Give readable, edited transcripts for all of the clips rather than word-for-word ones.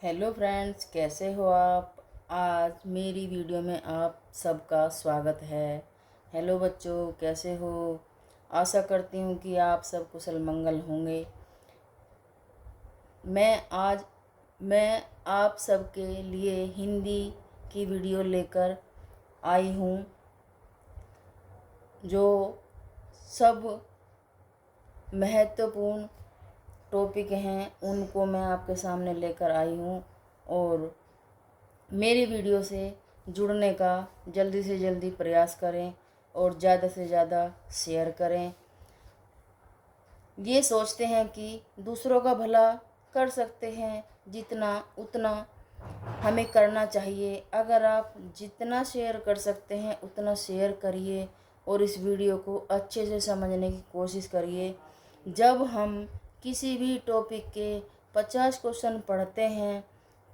Hello friends, कैसे हो आप। आज मेरी वीडियो में आप सबका स्वागत है। हेलो बच्चों, कैसे हो। आशा करती हूँ कि आप सब कुशल मंगल होंगे। मैं आप सबके लिए हिंदी की वीडियो लेकर आई हूँ। जो सब महत्वपूर्ण टॉपिक हैं उनको मैं आपके सामने लेकर आई हूँ। और मेरी वीडियो से जुड़ने का जल्दी से जल्दी प्रयास करें और ज़्यादा से ज़्यादा शेयर करें। ये सोचते हैं कि दूसरों का भला कर सकते हैं, जितना उतना हमें करना चाहिए। अगर आप जितना शेयर कर सकते हैं उतना शेयर करिए और इस वीडियो को अच्छे से समझने की कोशिश करिए। जब हम किसी भी टॉपिक के 50 क्वेश्चन पढ़ते हैं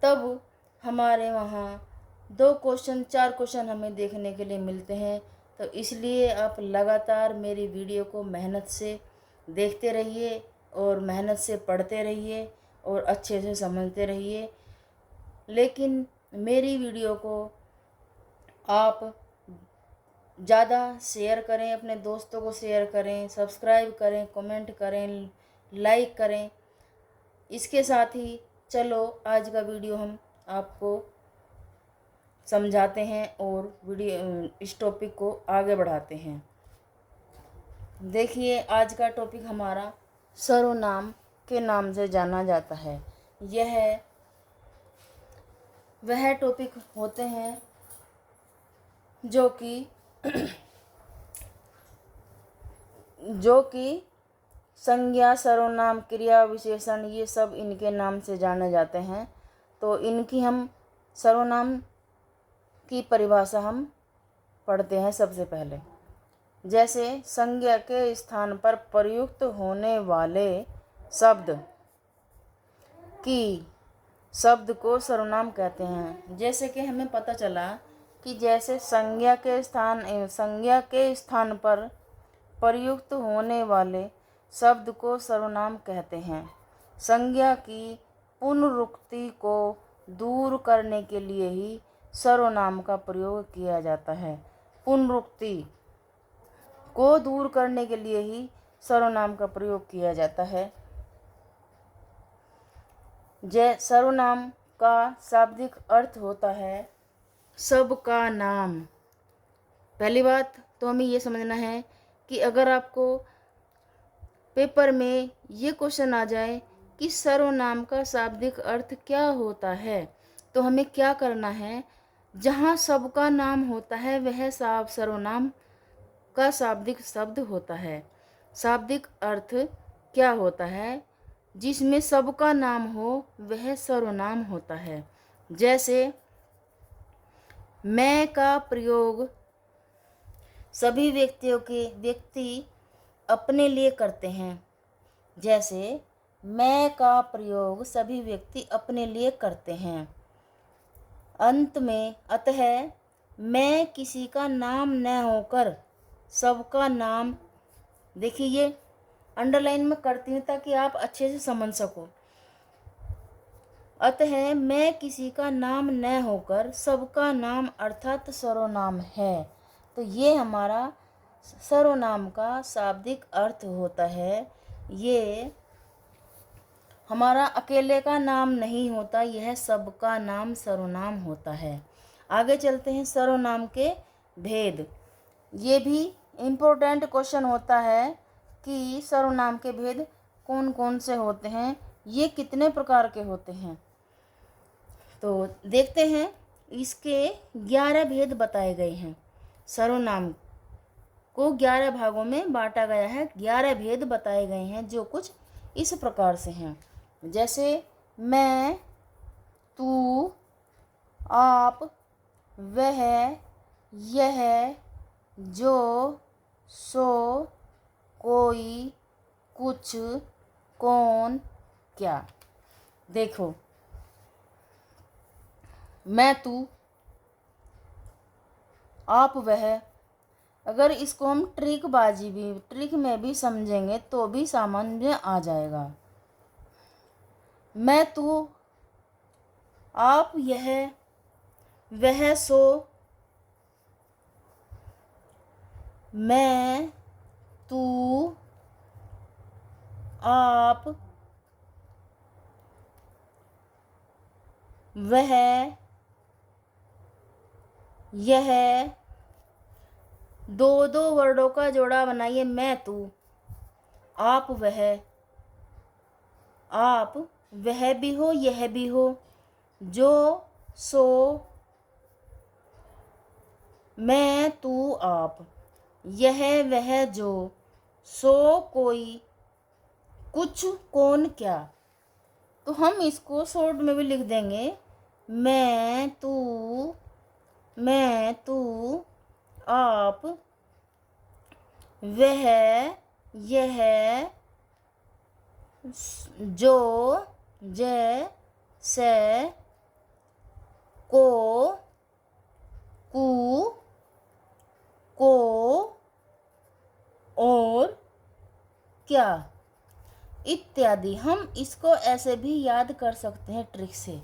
तब हमारे वहाँ 2 क्वेश्चन 4 क्वेश्चन हमें देखने के लिए मिलते हैं। तो इसलिए आप लगातार मेरी वीडियो को मेहनत से देखते रहिए और मेहनत से पढ़ते रहिए और अच्छे से समझते रहिए। लेकिन मेरी वीडियो को आप ज़्यादा शेयर करें, अपने दोस्तों को शेयर करें, सब्सक्राइब करें, कमेंट करें, लाइक करें। इसके साथ ही चलो आज का वीडियो हम आपको समझाते हैं और इस टॉपिक को आगे बढ़ाते हैं। देखिए, आज का टॉपिक हमारा सर्वनाम के नाम से जाना जाता है। यह वह टॉपिक होते हैं जो कि संज्ञा, सर्वनाम, क्रिया, विशेषण, ये सब इनके नाम से जाने जाते हैं। तो इनकी हम सर्वनाम की परिभाषा हम पढ़ते हैं सबसे पहले। जैसे संज्ञा के स्थान पर प्रयुक्त होने वाले शब्द को सर्वनाम कहते हैं। जैसे कि हमें पता चला कि जैसे संज्ञा के स्थान पर प्रयुक्त होने वाले शब्द को सर्वनाम कहते हैं। संज्ञा की पुनरुक्ति को दूर करने के लिए ही सर्वनाम का प्रयोग किया जाता है। पुनरुक्ति को दूर करने के लिए ही सर्वनाम का प्रयोग किया जाता है। सर्वनाम का शाब्दिक अर्थ होता है सबका नाम। पहली बात तो हमें ये समझना है कि अगर आपको पेपर में ये क्वेश्चन आ जाए कि सर्वनाम का शाब्दिक अर्थ क्या होता है, तो हमें क्या करना है। जहाँ सबका नाम होता है वह सर्वनाम का शाब्दिक शब्द होता है। शाब्दिक अर्थ क्या होता है, जिसमें सबका नाम हो वह सर्वनाम होता है। जैसे मैं का प्रयोग सभी व्यक्ति अपने लिए करते हैं। जैसे मैं का प्रयोग सभी व्यक्ति अपने लिए करते हैं। अंत में अतः मैं किसी का नाम न होकर सबका नाम, देखिए ये अंडरलाइन में करती हूँ ताकि आप अच्छे से समझ सको। अतः मैं किसी का नाम न होकर सबका नाम अर्थात सर्वनाम है। तो ये हमारा सर्वनाम का शाब्दिक अर्थ होता है। ये हमारा अकेले का नाम नहीं होता, यह सबका नाम सर्वनाम होता है। आगे चलते हैं सर्वनाम के भेद। ये भी इम्पोर्टेंट क्वेश्चन होता है कि सर्वनाम के भेद कौन कौन से होते हैं, ये कितने प्रकार के होते हैं। तो देखते हैं, इसके 11 भेद बताए गए हैं। सर्वनाम को 11 भागों में बांटा गया है। 11 भेद बताए गए हैं जो कुछ इस प्रकार से हैं। जैसे मैं, तू, आप, वह, यह, जो, सो, कोई, कुछ, कौन, क्या। देखो, मैं, तू, आप, वह, अगर इसको हम ट्रिक में भी समझेंगे तो भी समझ में आ जाएगा। मैं, तू आप यह, वह सो, मैं, तू, आप, वह, यह, दो दो वर्डों का जोड़ा बनाइए, मैं तू, आप वह भी हो, यह भी हो, जो, सो, मैं, तू, आप, यह, वह, जो, सो, कोई, कुछ, कौन, क्या। तो हम इसको शॉर्ट में भी लिख देंगे, मैं तू, आप, वह, यह, जो, जैसे, को, को, और क्या इत्यादि। हम इसको ऐसे भी याद कर सकते हैं ट्रिक से।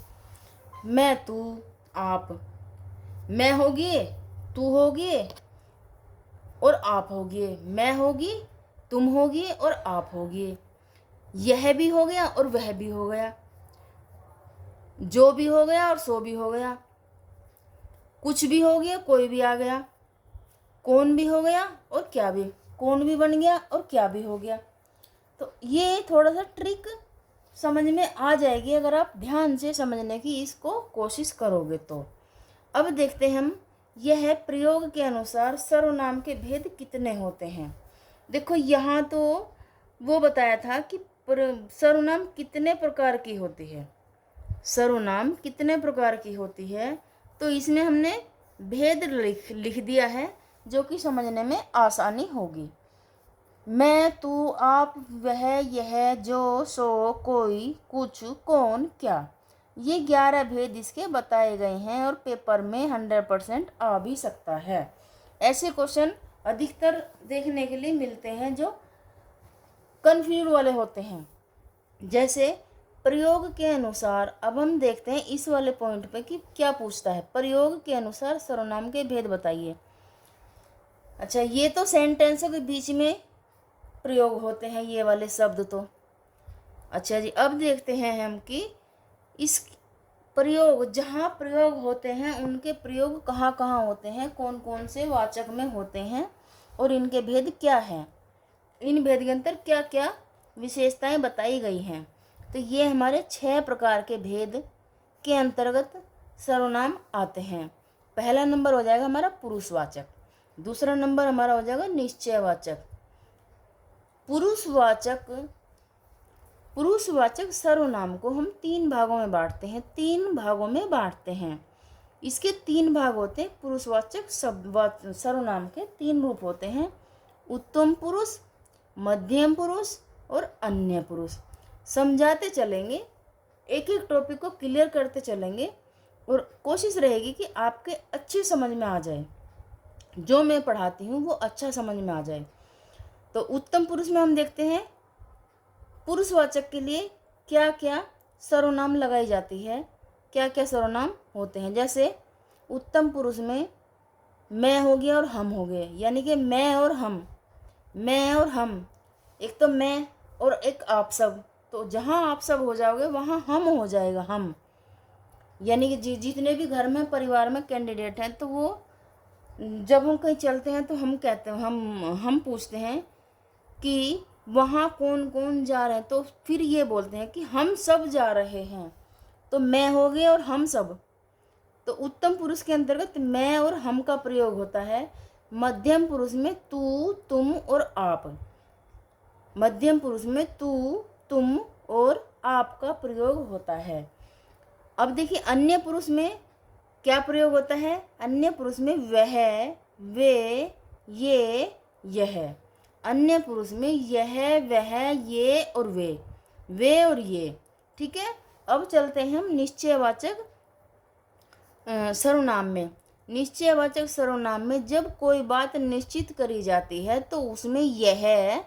मैं, तू, आप, मैं होगी, तू होगी और आप होगी, मैं होगी, तुम होगी और आप होगी, यह भी हो गया और वह भी हो गया, जो भी हो गया और सो भी हो गया, कुछ भी हो गया, कोई भी आ गया, कौन भी हो गया और क्या भी, कौन भी बन गया और क्या भी हो गया। तो ये थोड़ा सा ट्रिक समझ में आ जाएगी अगर आप ध्यान से समझने की इसको कोशिश करोगे तो। अब देखते हैं हम, यह प्रयोग के अनुसार सर्वनाम के भेद कितने होते हैं। देखो यहाँ तो वो बताया था कि सर्वनाम कितने प्रकार की होती है, सर्वनाम कितने प्रकार की होती है, तो इसमें हमने भेद लिख दिया है जो कि समझने में आसानी होगी। मैं, तू, आप, वह, यह, जो, सो, कोई, कुछ, कौन, क्या, ये 11 भेद इसके बताए गए हैं और पेपर में 100% आ भी सकता है। ऐसे क्वेश्चन अधिकतर देखने के लिए मिलते हैं जो कन्फ्यूज वाले होते हैं। जैसे प्रयोग के अनुसार, अब हम देखते हैं इस वाले पॉइंट पे कि क्या पूछता है, प्रयोग के अनुसार सर्वनाम के भेद बताइए। अच्छा, ये तो सेंटेंसों के बीच में प्रयोग होते हैं ये वाले शब्द तो। अच्छा जी, अब देखते हैं हम कि इस प्रयोग, जहाँ प्रयोग होते हैं उनके प्रयोग कहाँ कहाँ होते हैं, कौन कौन से वाचक में होते हैं और इनके भेद क्या हैं, इन भेद के अंतर क्या क्या विशेषताएं बताई गई हैं। तो ये हमारे 6 प्रकार के भेद के अंतर्गत सर्वनाम आते हैं। पहला नंबर हो जाएगा हमारा पुरुषवाचक, दूसरा नंबर हमारा हो जाएगा निश्चयवाचक। पुरुषवाचक सर्वनाम को हम 3 भागों में बांटते हैं, इसके 3 भाग होते हैं। पुरुषवाचक सर्वनाम के 3 रूप होते हैं, उत्तम पुरुष, मध्यम पुरुष और अन्य पुरुष। समझाते चलेंगे, एक एक टॉपिक को क्लियर करते चलेंगे और कोशिश रहेगी कि आपके अच्छे समझ में आ जाए, जो मैं पढ़ाती हूँ वो अच्छा समझ में आ जाए। तो उत्तम पुरुष में हम देखते हैं पुरुषवाचक के लिए क्या क्या सर्वनाम लगाई जाती है, क्या क्या सर्वनाम होते हैं। जैसे उत्तम पुरुष में मैं हो गया और हम हो गए, यानी कि मैं और हम, एक तो मैं और एक आप सब, तो जहाँ आप सब हो जाओगे वहाँ हम हो जाएगा हम, यानी कि जितने भी घर में परिवार में कैंडिडेट हैं तो वो जब हम कहीं चलते हैं तो हम कहते हैं, हम पूछते हैं कि वहाँ कौन कौन जा रहे हैं, तो फिर ये बोलते हैं कि हम सब जा रहे हैं, तो मैं हो गए और हम सब। तो उत्तम पुरुष के अंतर्गत मैं और हम का प्रयोग होता है। मध्यम पुरुष में तू, तुम और आप, मध्यम पुरुष में तू, तुम और आप का प्रयोग होता है। अब देखिए अन्य पुरुष में क्या प्रयोग होता है। अन्य पुरुष में वह, वे, ये, यह। अन्य पुरुष में यह, वह, ये और वे और ये। ठीक है, अब चलते हैं हम निश्चयवाचक सर्वनाम में। निश्चयवाचक सर्वनाम में जब कोई बात निश्चित करी जाती है तो उसमें यह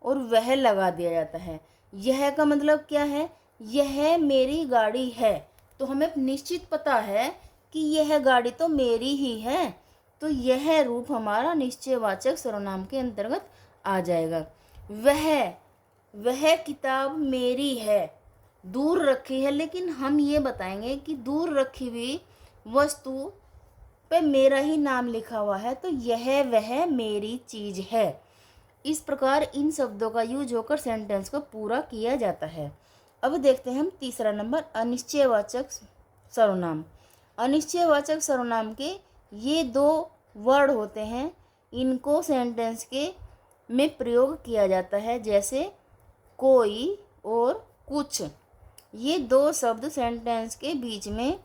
और वह लगा दिया जाता है। यह का मतलब क्या है, यह मेरी गाड़ी है, तो हमें निश्चित पता है कि यह गाड़ी तो मेरी ही है, तो यह रूप हमारा निश्चयवाचक सर्वनाम के अंतर्गत आ जाएगा। वह किताब मेरी है, दूर रखी है, लेकिन हम ये बताएंगे कि दूर रखी हुई वस्तु पे मेरा ही नाम लिखा हुआ है, तो वह मेरी चीज है। इस प्रकार इन शब्दों का यूज होकर सेंटेंस को पूरा किया जाता है। अब देखते हैं हम तीसरा नंबर, अनिश्चयवाचक सर्वनाम। अनिश्चयवाचक सर्वनाम के ये 2 वर्ड होते हैं, इनको सेंटेंस के में प्रयोग किया जाता है, जैसे कोई और कुछ। ये 2 शब्द सेंटेंस के बीच में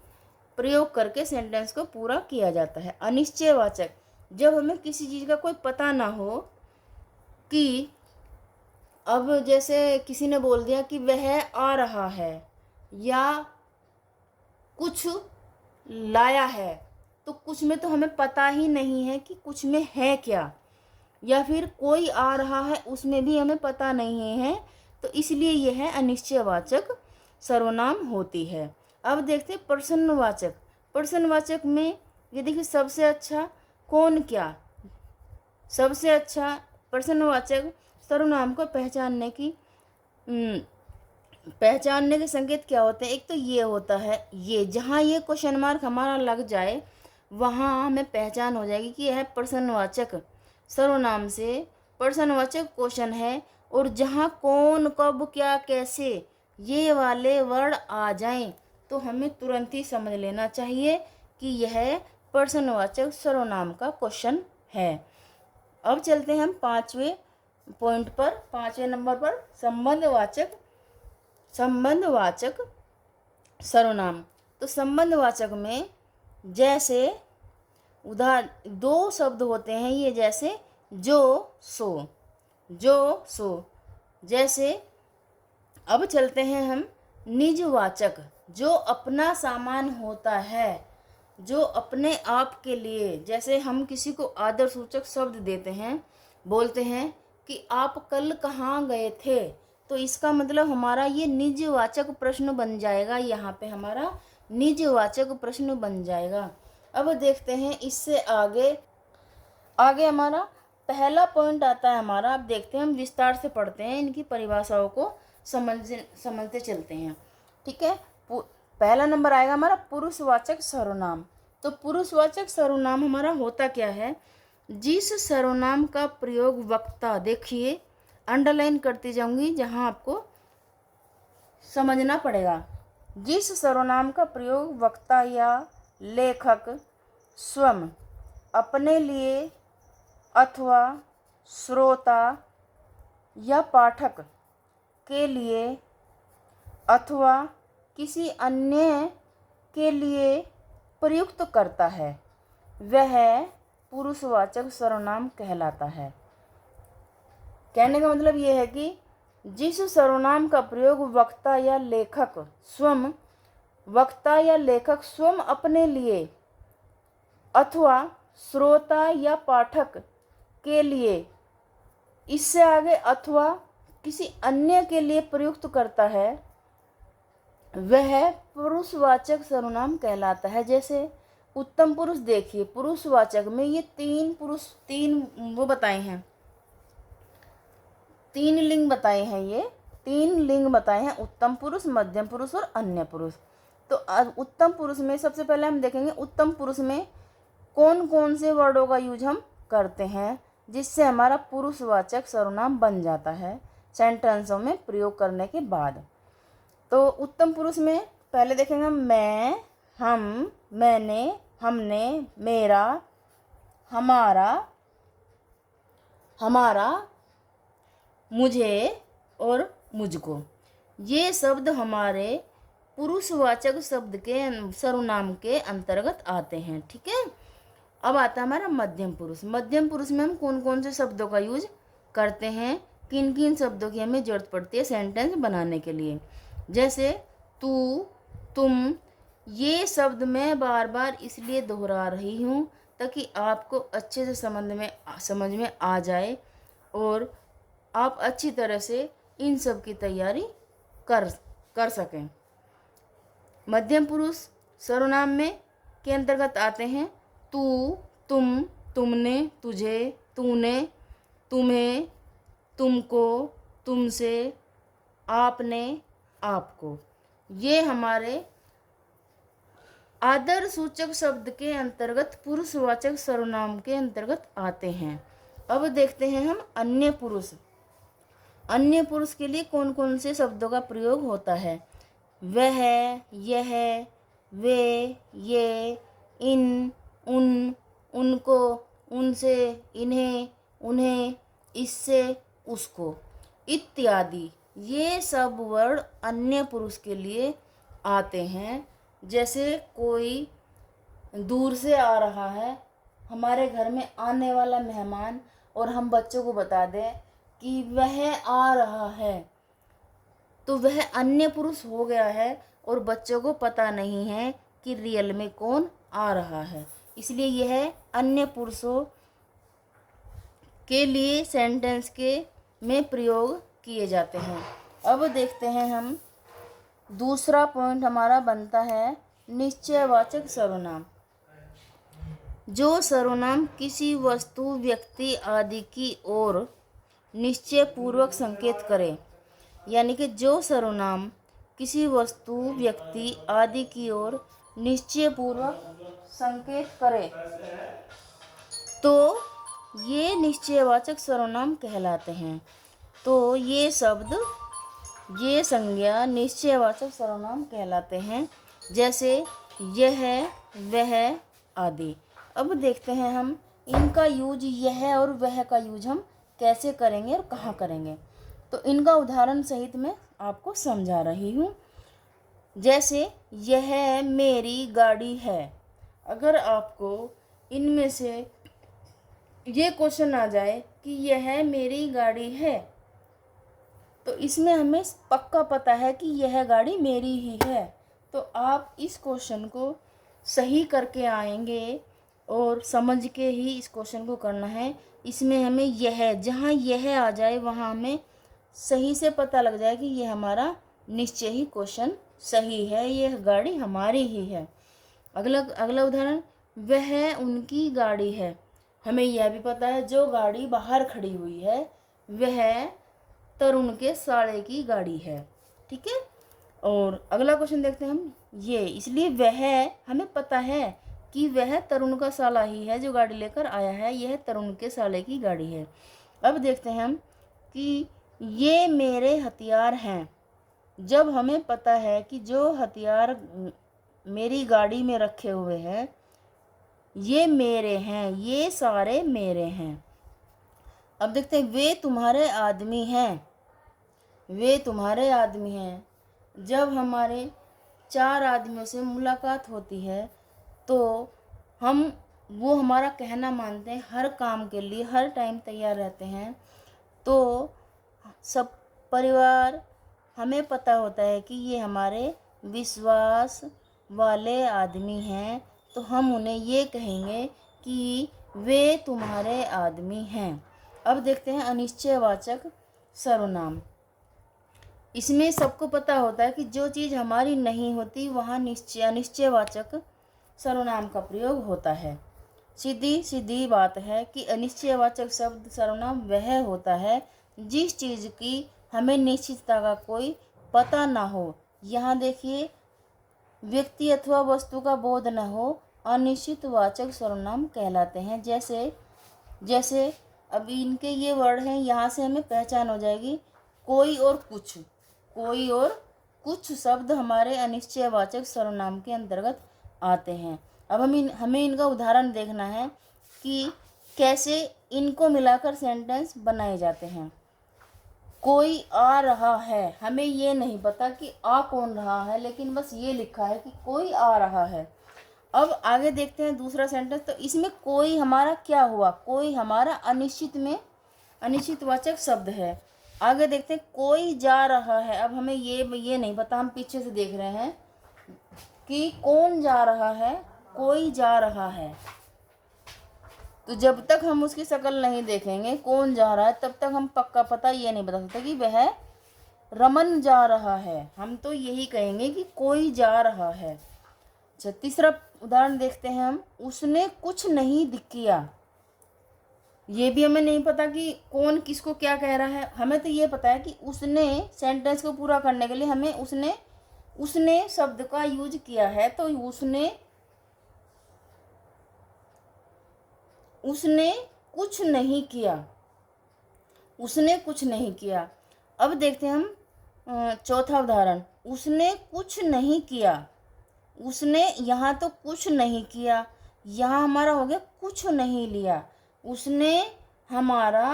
प्रयोग करके सेंटेंस को पूरा किया जाता है। अनिश्चयवाचक, जब हमें किसी चीज़ का कोई पता ना हो, कि अब जैसे किसी ने बोल दिया कि वह आ रहा है या कुछ लाया है, तो कुछ में तो हमें पता ही नहीं है कि कुछ में है क्या, या फिर कोई आ रहा है उसमें भी हमें पता नहीं है, तो इसलिए यह अनिश्चयवाचक सर्वनाम होती है। अब देखते हैं प्रश्नवाचक। प्रश्नवाचक में ये देखिए, सबसे अच्छा, कौन, क्या। सबसे अच्छा प्रश्नवाचक सर्वनाम को पहचानने के संकेत क्या होते हैं? एक तो ये होता है, ये जहाँ ये क्वेश्चन मार्क हमारा लग जाए वहाँ हमें पहचान हो जाएगी कि यह प्रश्नवाचक सर्वनाम से प्रश्नवाचक क्वेश्चन है। और जहाँ कौन, कब, क्या, कैसे ये वाले वर्ड आ जाएं तो हमें तुरंत ही समझ लेना चाहिए कि यह प्रश्नवाचक सर्वनाम का क्वेश्चन है। अब चलते हैं हम 5वें पॉइंट पर, 5वें नंबर पर, संबंधवाचक सर्वनाम। तो संबंधवाचक में जैसे उदाहरण 2 शब्द होते हैं ये, जैसे जो सो। जैसे अब चलते हैं हम निजवाचक, जो अपना सामान होता है, जो अपने आप के लिए, जैसे हम किसी को आदर सूचक शब्द देते हैं, बोलते हैं कि आप कल कहाँ गए थे, तो इसका मतलब हमारा ये निजवाचक प्रश्न बन जाएगा, यहाँ पे हमारा निजवाचक प्रश्न बन जाएगा। अब देखते हैं इससे आगे हमारा पहला पॉइंट आता है हमारा। अब देखते हैं, हम विस्तार से पढ़ते हैं, इनकी परिभाषाओं को समझते चलते हैं। ठीक है, पहला नंबर आएगा हमारा पुरुषवाचक सर्वनाम। तो पुरुषवाचक सर्वनाम हमारा होता क्या है? जिस सर्वनाम का प्रयोग वक्ता, देखिए अंडरलाइन करती जाऊंगी जहां आपको समझना पड़ेगा। जिस सर्वनाम का प्रयोग वक्ता या लेखक स्वयं, अपने लिए अथवा श्रोता या पाठक के लिए अथवा किसी अन्य के लिए प्रयुक्त करता है, वह पुरुषवाचक सर्वनाम कहलाता है। कहने का मतलब यह है कि जिस सर्वनाम का प्रयोग वक्ता या लेखक स्वयं अपने लिए अथवा श्रोता या पाठक के लिए, इससे आगे अथवा किसी अन्य के लिए प्रयुक्त करता है, वह पुरुषवाचक सर्वनाम कहलाता है। जैसे उत्तम पुरुष, देखिए पुरुषवाचक में ये 3 वो बताए हैं, 3 लिंग बताए हैं, ये 3 लिंग बताए हैं, उत्तम पुरुष, मध्यम पुरुष और अन्य पुरुष। तो उत्तम पुरुष में सबसे पहले हम देखेंगे उत्तम पुरुष में कौन कौन से वर्डों का यूज हम करते हैं जिससे हमारा पुरुषवाचक सर्वनाम बन जाता है सेंटेंसों में प्रयोग करने के बाद। तो उत्तम पुरुष में पहले देखेंगे मैं, हम, मैंने, हमने, मेरा, हमारा, मुझे और मुझको। ये शब्द हमारे पुरुषवाचक शब्द के सर्वनाम के अंतर्गत आते हैं। ठीक है, अब आता है हमारा मध्यम पुरुष। मध्यम पुरुष में हम कौन कौन से शब्दों का यूज करते हैं, किन किन शब्दों की हमें जरूरत पड़ती है सेंटेंस बनाने के लिए। जैसे तू, तुम, ये शब्द मैं बार बार इसलिए दोहरा रही हूँ ताकि आपको अच्छे से समझ में आ जाए और आप अच्छी तरह से इन सब की तैयारी कर सकें। मध्यम पुरुष सर्वनाम में के अंतर्गत आते हैं तू, तुम, तुमने, तुझे, तूने, तुम्हें, तुमको, तुमसे, आपने, आपको। ये हमारे आदर सूचक शब्द के अंतर्गत पुरुषवाचक सर्वनाम के अंतर्गत आते हैं। अब देखते हैं हम अन्य पुरुष। अन्य पुरुष के लिए कौन कौन से शब्दों का प्रयोग होता है। वह, यह, वे, ये, इन, उन, उनको, उनसे, इन्हें, उन्हें, इससे, उसको इत्यादि। ये सब वर्ड अन्य पुरुष के लिए आते हैं। जैसे कोई दूर से आ रहा है, हमारे घर में आने वाला मेहमान, और हम बच्चों को बता दें कि वह आ रहा है, तो वह अन्य पुरुष हो गया है और बच्चों को पता नहीं है कि रियल में कौन आ रहा है। इसलिए यह अन्य पुरुषों के लिए सेंटेंस के में प्रयोग किए जाते हैं। अब देखते हैं हम दूसरा पॉइंट हमारा बनता है निश्चयवाचक सर्वनाम। जो सर्वनाम किसी वस्तु, व्यक्ति आदि की ओर निश्चय पूर्वक संकेत करे, यानी कि जो सर्वनाम किसी वस्तु, व्यक्ति आदि की ओर निश्चय पूर्वक संकेत करे, तो ये निश्चयवाचक सर्वनाम कहलाते हैं। तो ये शब्द, ये संज्ञा निश्चयवाचक सर्वनाम कहलाते हैं, जैसे यह, वह आदि। अब देखते हैं हम इनका यूज, यह और वह का यूज हम कैसे करेंगे और कहाँ करेंगे। तो इनका उदाहरण सहित मैं आपको समझा रही हूँ। जैसे यह मेरी गाड़ी है। अगर आपको इनमें से ये क्वेश्चन आ जाए कि यह मेरी गाड़ी है, तो इसमें हमें पक्का पता है कि यह गाड़ी मेरी ही है। तो आप इस क्वेश्चन को सही करके आएंगे और समझ के ही इस क्वेश्चन को करना है। इसमें हमें यह, जहाँ यह आ जाए वहाँ हमें सही से पता लग जाए कि यह हमारा निश्चय ही क्वेश्चन सही है, यह गाड़ी हमारी ही है। अगला उदाहरण, वह उनकी गाड़ी है। हमें यह भी पता है जो गाड़ी बाहर खड़ी हुई है वह तरुण के साले की गाड़ी है। ठीक है। और अगला क्वेश्चन देखते हैं हम ये, इसलिए वह, हमें पता है कि वह तरुण का साला ही है जो गाड़ी लेकर आया है, यह तरुण के साले की गाड़ी है। अब देखते हैं हम कि ये मेरे हथियार हैं। जब हमें पता है कि जो हथियार मेरी गाड़ी में रखे हुए हैं ये मेरे हैं, ये सारे मेरे हैं। अब देखते हैं, वे तुम्हारे आदमी हैं। वे तुम्हारे आदमी हैं। जब हमारे 4 आदमियों से मुलाकात होती है तो हम वो हमारा कहना मानते हैं, हर काम के लिए हर टाइम तैयार रहते हैं। तो सब परिवार हमें पता होता है कि ये हमारे विश्वास वाले आदमी हैं, तो हम उन्हें ये कहेंगे कि वे तुम्हारे आदमी हैं। अब देखते हैं अनिश्चयवाचक सर्वनाम। इसमें सबको पता होता है कि जो चीज़ हमारी नहीं होती वहाँ अनिश्चयवाचक सर्वनाम का प्रयोग होता है। सीधी बात है कि अनिश्चयवाचक शब्द सर्वनाम वह होता है जिस चीज़ की हमें निश्चितता का कोई पता ना हो। यहाँ देखिए, व्यक्ति अथवा वस्तु का बोध न हो, अनिश्चितवाचक सर्वनाम कहलाते हैं। जैसे अभी इनके ये वर्ड हैं, यहाँ से हमें पहचान हो जाएगी। कोई और कुछ शब्द हमारे अनिश्चयवाचक सर्वनाम के अंतर्गत आते हैं। अब हमें इनका उदाहरण देखना है कि कैसे इनको मिलाकर सेंटेंस बनाए जाते हैं। कोई आ रहा है, हमें ये नहीं पता कि आ कौन रहा है, लेकिन बस ये लिखा है कि कोई आ रहा है। अब आगे देखते हैं दूसरा सेंटेंस। तो इसमें कोई हमारा क्या हुआ, कोई हमारा अनिश्चितवाचक शब्द है। आगे देखते हैं, कोई जा रहा है। अब हमें ये नहीं पता, हम पीछे से देख रहे हैं कि कौन जा रहा है, कोई जा रहा है। तो जब तक हम उसकी शक्ल नहीं देखेंगे कौन जा रहा है, तब तक हम पक्का पता ये नहीं बता सकते कि वह रमन जा रहा है, हम तो यही कहेंगे कि कोई जा रहा है। अच्छा, तीसरा उदाहरण देखते हैं हम, उसने कुछ नहीं किया। ये भी हमें नहीं पता कि कौन किसको क्या कह रहा है, हमें तो ये पता है कि उसने सेंटेंस को पूरा करने के लिए हमें उसने शब्द का यूज किया है, तो उसने कुछ नहीं किया, उसने कुछ नहीं किया। अब देखते हैं हम चौथा उदाहरण, उसने कुछ नहीं किया। उसने यहाँ तो कुछ नहीं किया, यहाँ हमारा हो गया कुछ नहीं लिया। उसने हमारा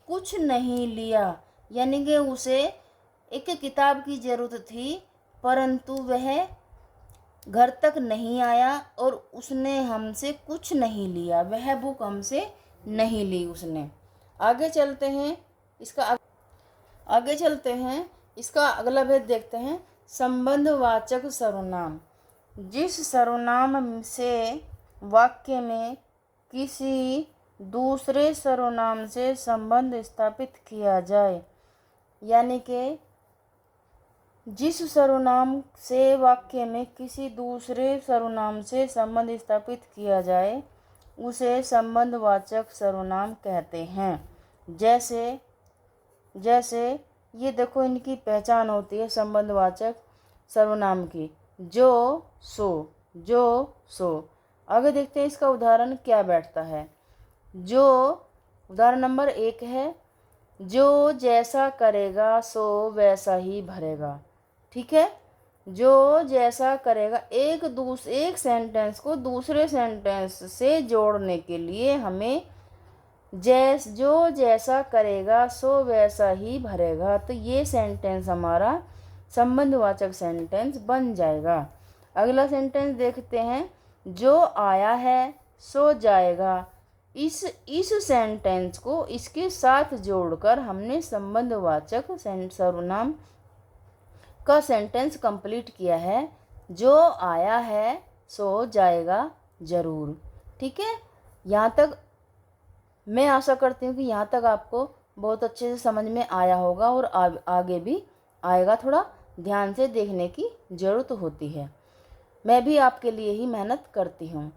कुछ नहीं लिया, यानी कि उसे एक किताब की ज़रूरत थी, परंतु वह घर तक नहीं आया और उसने हमसे कुछ नहीं लिया, वह बुक हमसे नहीं ली उसने। आगे चलते हैं, इसका अगला भेद देखते हैं, संबंधवाचक सर्वनाम। जिस सर्वनाम से वाक्य में किसी दूसरे सर्वनाम से संबंध स्थापित किया जाए, यानी कि जिस सर्वनाम से वाक्य में किसी दूसरे सर्वनाम से संबंध स्थापित किया जाए उसे संबंधवाचक सर्वनाम कहते हैं। जैसे ये देखो, इनकी पहचान होती है संबंधवाचक सर्वनाम की, जो सो। आगे देखते हैं इसका उदाहरण क्या बैठता है। जो उदाहरण नंबर 1 है, जो जैसा करेगा सो वैसा ही भरेगा। ठीक है, जो जैसा करेगा, एक सेंटेंस को दूसरे सेंटेंस से जोड़ने के लिए हमें जो जैसा करेगा सो वैसा ही भरेगा, तो ये सेंटेंस हमारा संबंधवाचक सेंटेंस बन जाएगा। अगला सेंटेंस देखते हैं, जो आया है सो जाएगा। इस सेंटेंस को इसके साथ जोड़कर हमने संबंधवाचक सर्वनाम का सेंटेंस कंप्लीट किया है। जो आया है सो जाएगा जरूर। ठीक है, यहाँ तक मैं आशा करती हूँ कि यहाँ तक आपको बहुत अच्छे से समझ में आया होगा और आगे भी आएगा। थोड़ा ध्यान से देखने की ज़रूरत होती है, मैं भी आपके लिए ही मेहनत करती हूँ।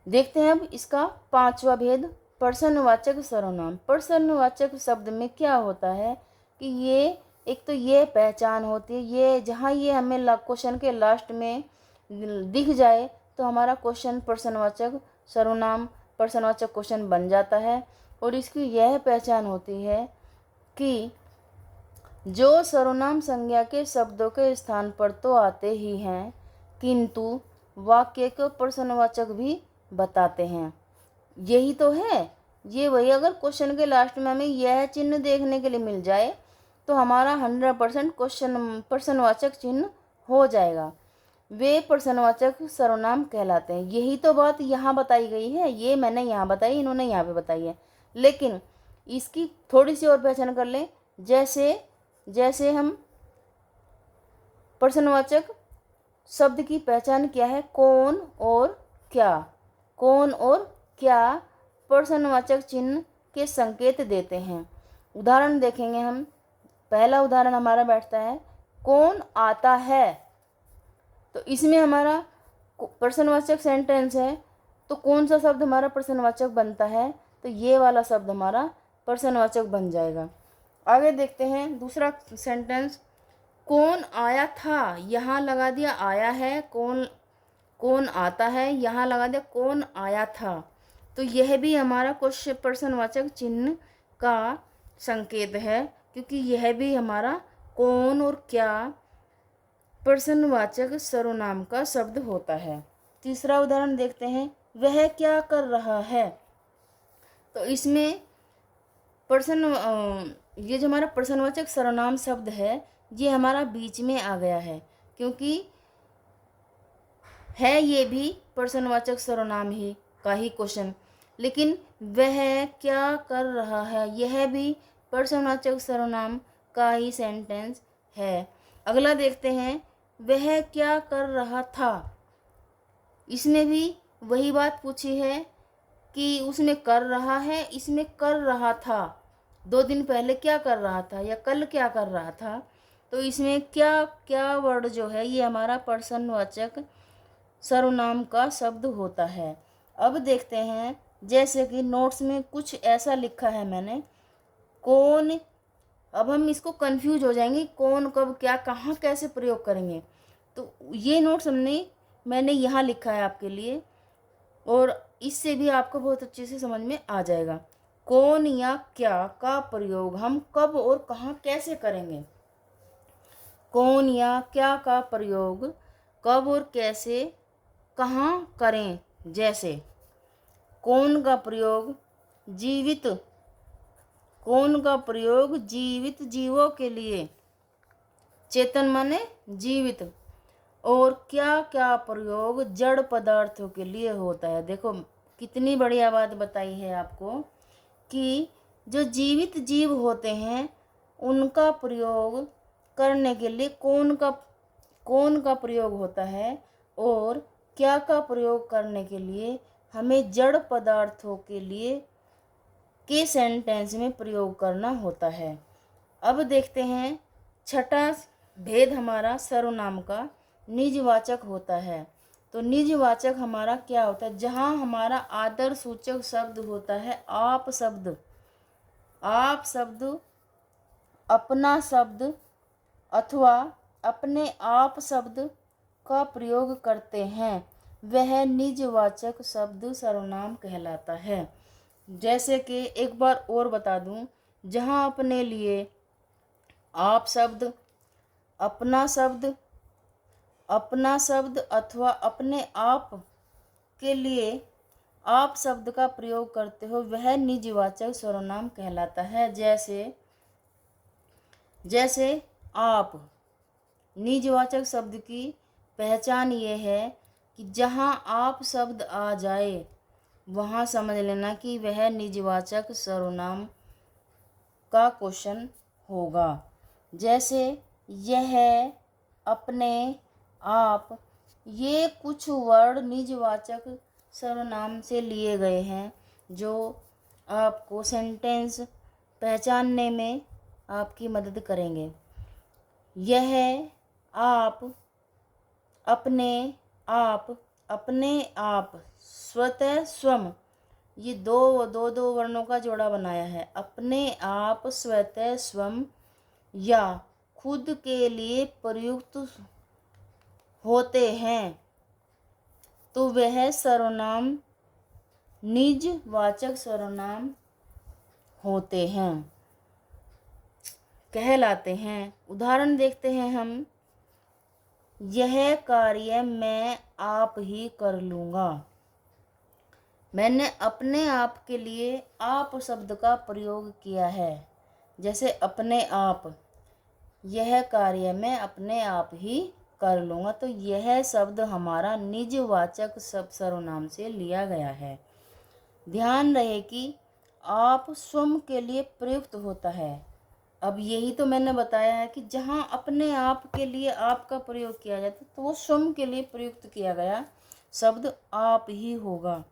देखते हैं अब इसका 5वां भेद, प्रश्नवाचक सर्वनाम। प्रश्नवाचक शब्द में क्या होता है कि ये एक तो ये पहचान होती है, ये जहाँ ये हमें क्वेश्चन के लास्ट में दिख जाए तो हमारा क्वेश्चन प्रश्नवाचक सर्वनाम, प्रश्नवाचक क्वेश्चन बन जाता है। और इसकी यह पहचान होती है कि जो सर्वनाम संज्ञा के शब्दों के स्थान पर तो आते ही हैं, किंतु वाक्य को प्रश्नवाचक भी बताते हैं। यही तो है, ये वही, अगर क्वेश्चन के लास्ट में हमें यह चिन्ह देखने के लिए मिल जाए तो हमारा 100% क्वेश्चन प्रश्नवाचक चिन्ह हो जाएगा, वे प्रश्नवाचक सर्वनाम कहलाते हैं। यही तो बात यहाँ बताई गई है, ये मैंने यहाँ बताई, इन्होंने यहाँ पे बताई है, लेकिन इसकी थोड़ी सी और पहचान कर लें। जैसे हम प्रश्नवाचक शब्द की पहचान क्या है, कौन और क्या प्रश्नवाचक चिन्ह के संकेत देते हैं। उदाहरण देखेंगे हम, पहला उदाहरण हमारा बैठता है, कौन आता है, तो इसमें हमारा प्रश्नवाचक सेंटेंस है, तो कौन सा शब्द हमारा प्रश्नवाचक बनता है, तो ये वाला शब्द हमारा प्रश्नवाचक बन जाएगा। आगे देखते हैं दूसरा सेंटेंस, कौन आया था, यहाँ लगा दिया आया है, कौन आता है, यहाँ लगा दिया कौन आया था, तो यह भी हमारा क्वेश्चन प्रश्नवाचक चिन्ह का संकेत है, क्योंकि यह भी हमारा कौन और क्या प्रश्नवाचक सर्वनाम का शब्द होता है। तीसरा उदाहरण देखते हैं, वह क्या कर रहा है, तो इसमें ये जो हमारा प्रश्नवाचक सर्वनाम शब्द है ये हमारा बीच में आ गया है, क्योंकि है ये भी प्रश्नवाचक सर्वनाम ही का ही क्वेश्चन, लेकिन वह क्या कर रहा है यह भी प्रश्नवाचक सर्वनाम का ही सेंटेंस है। अगला देखते हैं, वह क्या कर रहा था, इसमें भी वही बात पूछी है कि उसमें कर रहा है, इसमें कर रहा था, 2 दिन पहले क्या कर रहा था या कल क्या कर रहा था। तो इसमें क्या क्या वर्ड जो है ये हमारा प्रश्नवाचक सर्वनाम का शब्द होता है। अब देखते हैं, जैसे कि नोट्स में कुछ ऐसा लिखा है मैंने, कौन। अब हम इसको कंफ्यूज हो जाएंगे, कौन कब क्या कहाँ कैसे प्रयोग करेंगे। तो ये नोट्स मैंने यहाँ लिखा है आपके लिए, और इससे भी आपको बहुत अच्छे से समझ में आ जाएगा। कौन या क्या का प्रयोग हम कब और कहाँ कैसे करेंगे। कौन या क्या का प्रयोग कब और कैसे कहाँ करें। जैसे कौन का प्रयोग जीवित, कौन का प्रयोग जीवित जीवों के लिए, चेतन माने जीवित। और क्या क्या प्रयोग जड़ पदार्थों के लिए होता है। देखो कितनी बढ़िया बात बताई है आपको कि जो जीवित जीव होते हैं उनका प्रयोग करने के लिए कौन का प्रयोग होता है, और क्या का प्रयोग करने के लिए हमें जड़ पदार्थों के लिए के सेंटेंस में प्रयोग करना होता है। अब देखते हैं छठा भेद हमारा सर्वनाम का निजवाचक होता है। तो निजवाचक हमारा क्या होता है, जहाँ हमारा आदर सूचक शब्द होता है आप शब्द, आप शब्द, अपना शब्द अथवा अपने आप शब्द का प्रयोग करते हैं, वह निजवाचक शब्द सर्वनाम कहलाता है। जैसे कि एक बार और बता दूं, जहाँ अपने लिए आप शब्द, अपना शब्द, अपना शब्द अथवा अपने आप के लिए आप शब्द का प्रयोग करते हो, वह निजवाचक सर्वनाम कहलाता है। जैसे आप, निजवाचक शब्द की पहचान ये है कि जहाँ आप शब्द आ जाए वहाँ समझ लेना कि वह निजवाचक सर्वनाम का क्वेश्चन होगा। जैसे यह, अपने, आप, ये कुछ वर्ड निजवाचक सर्वनाम से लिए गए हैं जो आपको सेंटेंस पहचानने में आपकी मदद करेंगे। यह, आप, अपने आप, स्वतः, स्वयं, ये दो वर्णों का जोड़ा बनाया है। अपने आप, स्वतः, स्वयं या खुद के लिए प्रयुक्त होते हैं तो वह सर्वनाम निजवाचक सर्वनाम होते हैं, कहलाते हैं। उदाहरण देखते हैं हम, यह कार्य मैं आप ही कर लूँगा। मैंने अपने आप के लिए आप शब्द का प्रयोग किया है। जैसे अपने आप, यह कार्य मैं अपने आप ही कर लूँगा, तो यह शब्द हमारा निजवाचक सर्वनाम से लिया गया है। ध्यान रहे कि आप स्वयं के लिए प्रयुक्त होता है। अब यही तो मैंने बताया है कि जहाँ अपने आप के लिए आप का प्रयोग किया जाता है तो वो स्वयं के लिए प्रयुक्त किया गया शब्द आप ही होगा।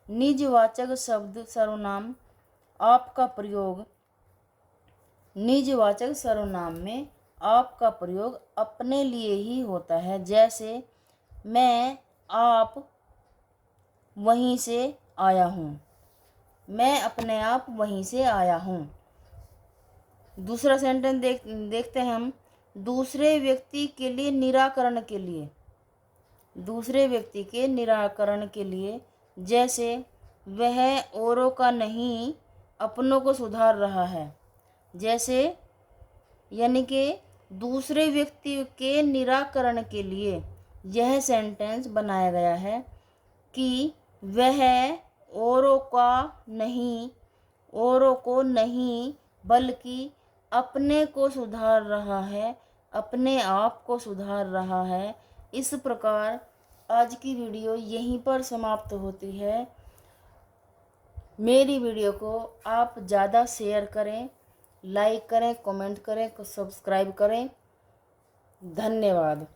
निजवाचक शब्द सर्वनाम आप का प्रयोग, निजवाचक सर्वनाम में आप का प्रयोग अपने लिए ही होता है। जैसे मैं आप वहीं से आया हूँ, मैं अपने आप वहीं से आया हूँ। दूसरा सेंटेंस देखते हैं हम, दूसरे व्यक्ति के लिए निराकरण के लिए, दूसरे व्यक्ति के निराकरण के लिए। जैसे वह औरों का नहीं अपनों को सुधार रहा है। जैसे यानी कि दूसरे व्यक्ति के निराकरण के लिए यह सेंटेंस बनाया गया है कि वह औरों को नहीं बल्कि अपने को सुधार रहा है, अपने आप को सुधार रहा है। इस प्रकार आज की वीडियो यहीं पर समाप्त होती है। मेरी वीडियो को आप ज़्यादा शेयर करें, लाइक करें, कमेंट करें, सब्सक्राइब करें। धन्यवाद।